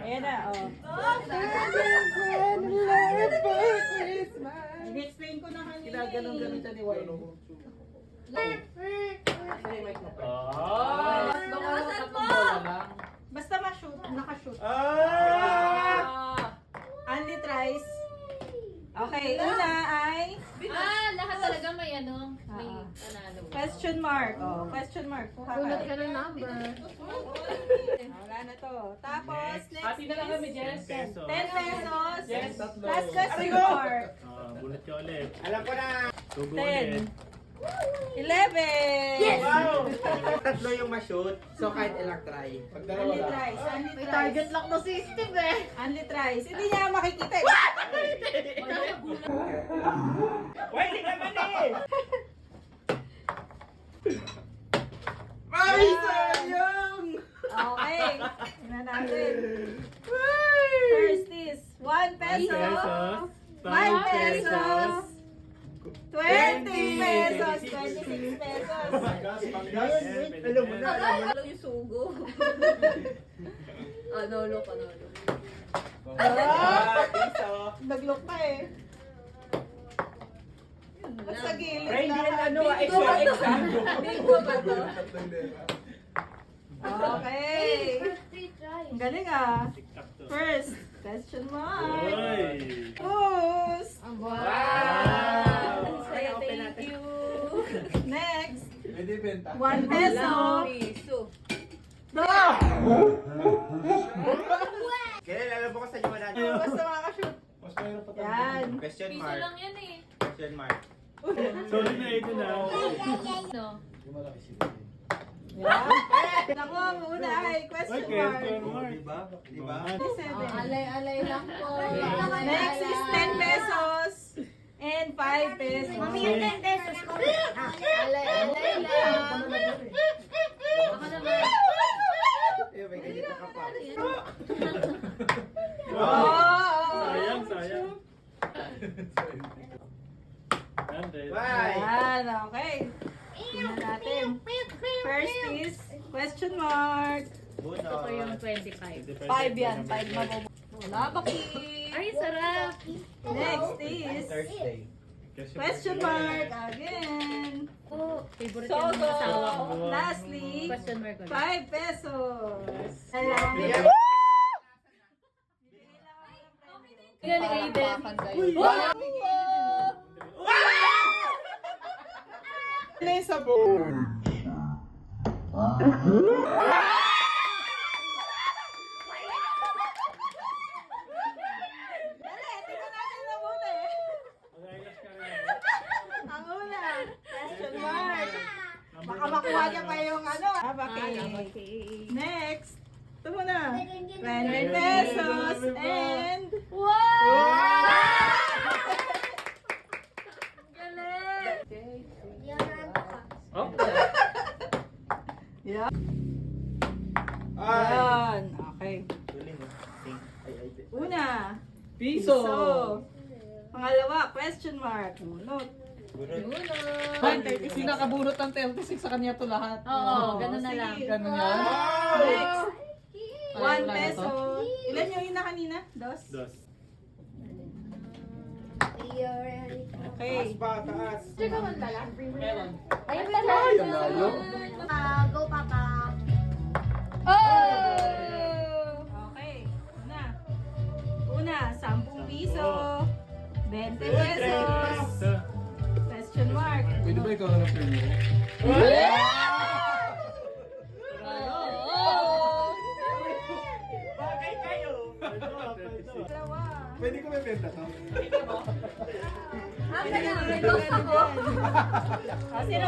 Ayan na, oh. I-explain ko na kanina. Ginaganon-ganon siya ni Wine. Basta ma-shoot, naka-shoot. Only tries. Okay, una ay Lahat talaga may ano, may panalo. question mark. Oh, question mark. Kuha Gulat ka. ka ng number. Wala na to. Tapos, next Hati na lang kami, Jess. 10 pesos. Yes. Plus question mark. Bulat ka ulit. Alam ko na! Tugo 10. ulit. 11. Yes! Wow! Tatlo yung ma-shoot, so kahit ilang try. Pag dalawa Only lang. tries. Only May tries. target lock na system eh. Only tries. Hindi niya makikita. Wait, hindi naman eh! Ay, sayang! Okay. Tingnan natin. First is 1 peso. Pesos. 5 pesos. 20 pesos. 26 pesos. Alam mo na, alam mo na. Alam yung sugo. Anolo. Piso. Naglok pa eh. Ba't sa gilid Friend, yan ano, Bingo ba to? extra. Bingo ba to? Okay. Ang galing ah. Tiktak to. First, question mark. Oy! Who's? Wow! Say Open thank natin. you. Next, Pwede benta. 1 peso. Piso. Kailan alam mo ko sa inyo manalo? Basta makakashoot. Mas mayroon pa Yan. Question Piso mark. lang yan eh. Question mark. Sorry na ito na. No. Yan. Naku, ang una ay question Okay, mark. question mark. Diba? Diba? 27. Alay-alay lang po. Next is 10 pesos and 5 pesos. Mami, yung 10 pesos ko. Alay-alay lang. Ako naman. Eh, may ganito ka pa. Oh! Sayang. 100. Bye! Yan, okay. Tingnan natin. First is question mark. Gusto ko yung 25. 5 yan, 5 mabubuo. Wala baki. Ay, sarap. Next is Thursday. question mark again. Oh, favorite So, yan ng asawa ko. lastly, Question mark ulit. 5 pesos. Bigyan. Galing Aiden. Ano yung sabon? Dali, tingnan natin mabuti. Mag-eyelash ka rin. Ang una, question mark. Baka makuha niya pa yung ano. Baki. Next, ito muna. 20 pesos and... Galing! Oh, Yeah. Ay! Yan. Okay. Galing ah. Una, Piso! Pangalawa, question mark. Munot. Pinakabunot ng 36 sa kanya to lahat. Oo, ganun na sige. lang. Ganun yan. Next, 1 Wala na peso. to? Ilan yung ina kanina? Dos? dos. Okay. Taas ba? Taas! Sir ka man pala? Meron. Ayun pala. Ayun, lalo. Go, Papa. Okay. Una, 10 piso. 20 pesos. Question mark. Pwede ba ikaw na ng Bagay kayo! Dalawa. Pwede ko may benta to? Ah, kaya, may box ako. Sino